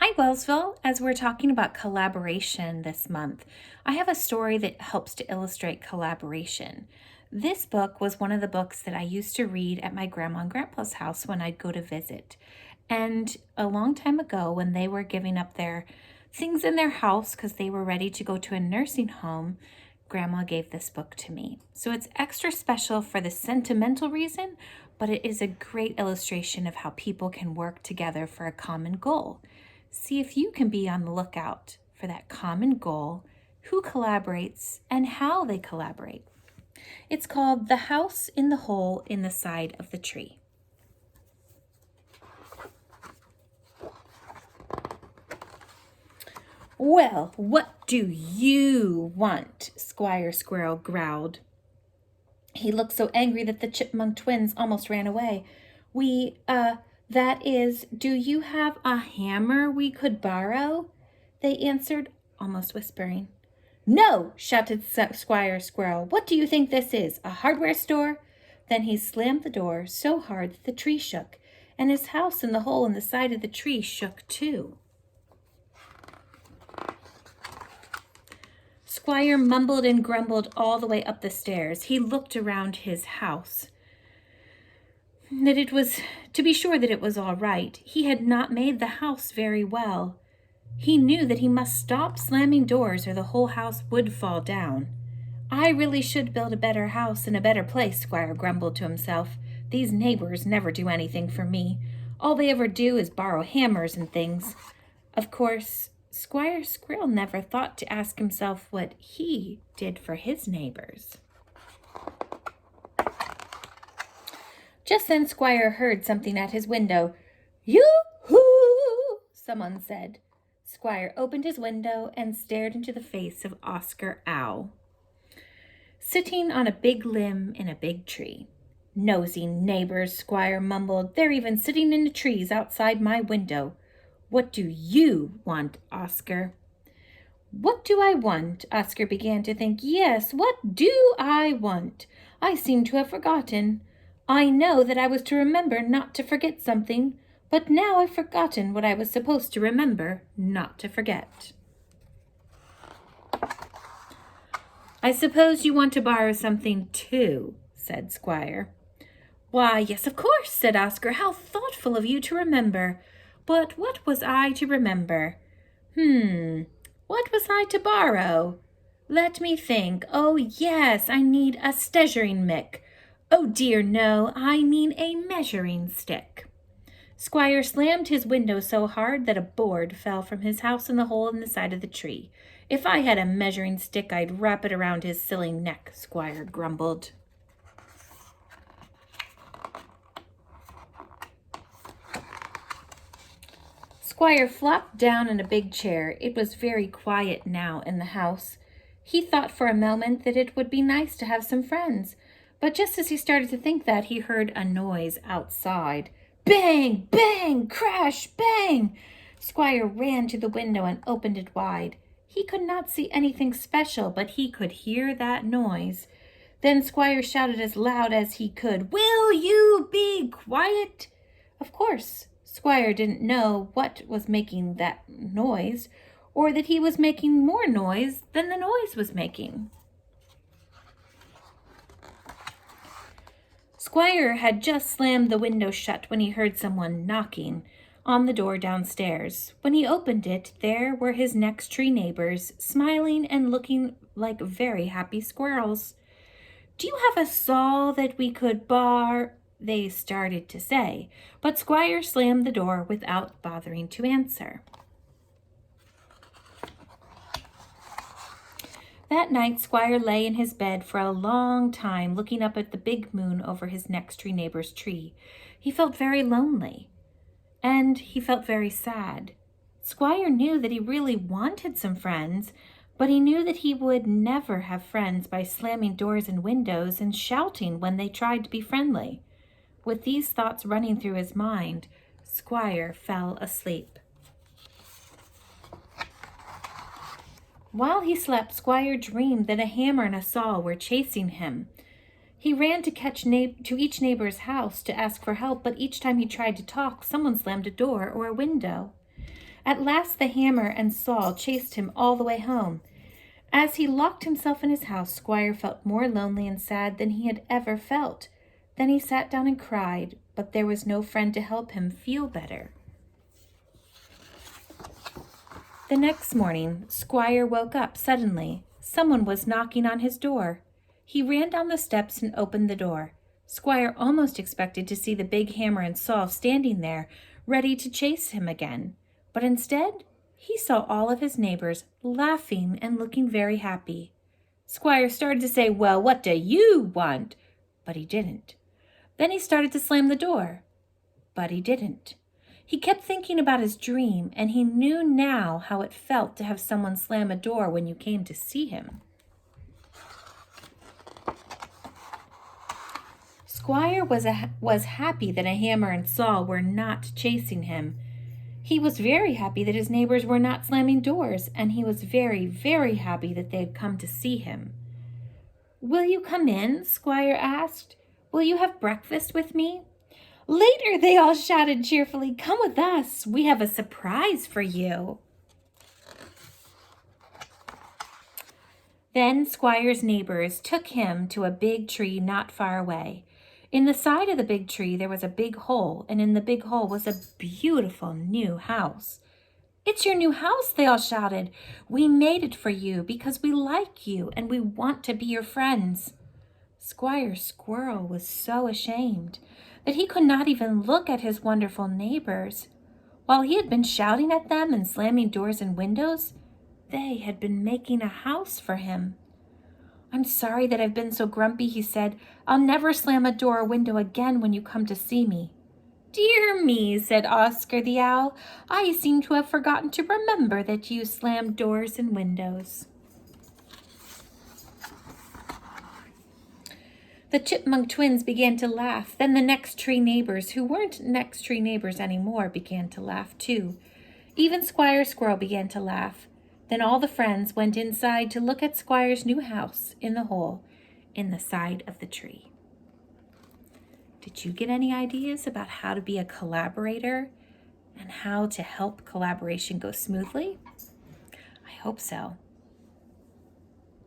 Hi, Wellsville. As we're talking about collaboration this month, I have a story that helps to illustrate collaboration. This book was one of the books that I used to read at my grandma and grandpa's house when I'd go to visit. And a long time ago, when they were giving up their things in their house because they were ready to go to a nursing home, Grandma gave this book to me. So it's extra special for the sentimental reason, but it is a great illustration of how people can work together for a common goal. See if you can be on the lookout for that common goal, who collaborates, and how they collaborate. It's called The House in the Hole in the Side of the Tree. Well, what do you want? Squire Squirrel growled. He looked so angry that the Chipmunk twins almost ran away. Do you have a hammer we could borrow? They answered, almost whispering. No, shouted Squire Squirrel. What do you think this is, a hardware store? Then he slammed the door so hard that the tree shook, and his house in the hole in the side of the tree shook too. Squire mumbled and grumbled all the way up the stairs. He looked around his house. To be sure that it was all right. He had not made the house very well. He knew that he must stop slamming doors or the whole house would fall down. I really should build a better house in a better place, Squire grumbled to himself. These neighbors never do anything for me. All they ever do is borrow hammers and things. Of course, Squire Squirrel never thought to ask himself what he did for his neighbors. Just then Squire heard something at his window. Yoo-hoo! Someone said. Squire opened his window and stared into the face of Oscar Owl, sitting on a big limb in a big tree. Nosy neighbors, Squire mumbled. They're even sitting in the trees outside my window. What do you want, Oscar? What do I want? Oscar began to think. Yes, what do I want? I seem to have forgotten. I know that I was to remember not to forget something, but now I've forgotten what I was supposed to remember not to forget. I suppose you want to borrow something too, said Squire. Why, yes, of course, said Oscar. How thoughtful of you to remember. But what was I to remember? What was I to borrow? Let me think. Oh, yes, I need a steasuring mick. Oh, dear, no, I mean a measuring stick. Squire slammed his window so hard that a board fell from his house in the hole in the side of the tree. If I had a measuring stick, I'd wrap it around his silly neck, Squire grumbled. Squire flopped down in a big chair. It was very quiet now in the house. He thought for a moment that it would be nice to have some friends. But just as he started to think that, he heard a noise outside. Bang! Bang! Crash! Bang! Squire ran to the window and opened it wide. He could not see anything special, but he could hear that noise. Then Squire shouted as loud as he could, Will you be quiet? Of course, Squire didn't know what was making that noise, or that he was making more noise than the noise was making. Squire had just slammed the window shut when he heard someone knocking on the door downstairs. When he opened it, there were his next tree neighbors, smiling and looking like very happy squirrels. Do you have a saw that we could they started to say, but Squire slammed the door without bothering to answer. That night, Squire lay in his bed for a long time, looking up at the big moon over his next tree neighbor's tree. He felt very lonely, and he felt very sad. Squire knew that he really wanted some friends, but he knew that he would never have friends by slamming doors and windows and shouting when they tried to be friendly. With these thoughts running through his mind, Squire fell asleep. While he slept, Squire dreamed that a hammer and a saw were chasing him. He ran to each neighbor's house to ask for help, but each time he tried to talk, someone slammed a door or a window. At last the hammer and saw chased him all the way home. As he locked himself in his house, Squire felt more lonely and sad than he had ever felt. Then he sat down and cried, but there was no friend to help him feel better. The next morning, Squire woke up suddenly. Someone was knocking on his door. He ran down the steps and opened the door. Squire almost expected to see the big hammer and saw standing there, ready to chase him again. But instead, he saw all of his neighbors laughing and looking very happy. Squire started to say, "Well, what do you want?" But he didn't. Then he started to slam the door. But he didn't. He kept thinking about his dream, and he knew now how it felt to have someone slam a door when you came to see him. Squire was happy that a hammer and saw were not chasing him. He was very happy that his neighbors were not slamming doors, and he was very, very happy that they had come to see him. "Will you come in?" Squire asked. "Will you have breakfast with me?" "Later," they all shouted cheerfully. "Come with us. We have a surprise for you." Then Squire's neighbors took him to a big tree not far away. In the side of the big tree there was a big hole, and in the big hole was a beautiful new house. "It's your new house," they all shouted. "We made it for you because we like you and we want to be your friends." Squire Squirrel was so ashamed that he could not even look at his wonderful neighbors. While he had been shouting at them and slamming doors and windows, they had been making a house for him. "I'm sorry that I've been so grumpy," he said. "I'll never slam a door or window again when you come to see me." "Dear me," said Oscar the Owl, "I seem to have forgotten to remember that you slammed doors and windows." The Chipmunk twins began to laugh. Then the next tree neighbors, who weren't next tree neighbors anymore, began to laugh too. Even Squire Squirrel began to laugh. Then all the friends went inside to look at Squire's new house in the hole in the side of the tree. Did you get any ideas about how to be a collaborator and how to help collaboration go smoothly? I hope so.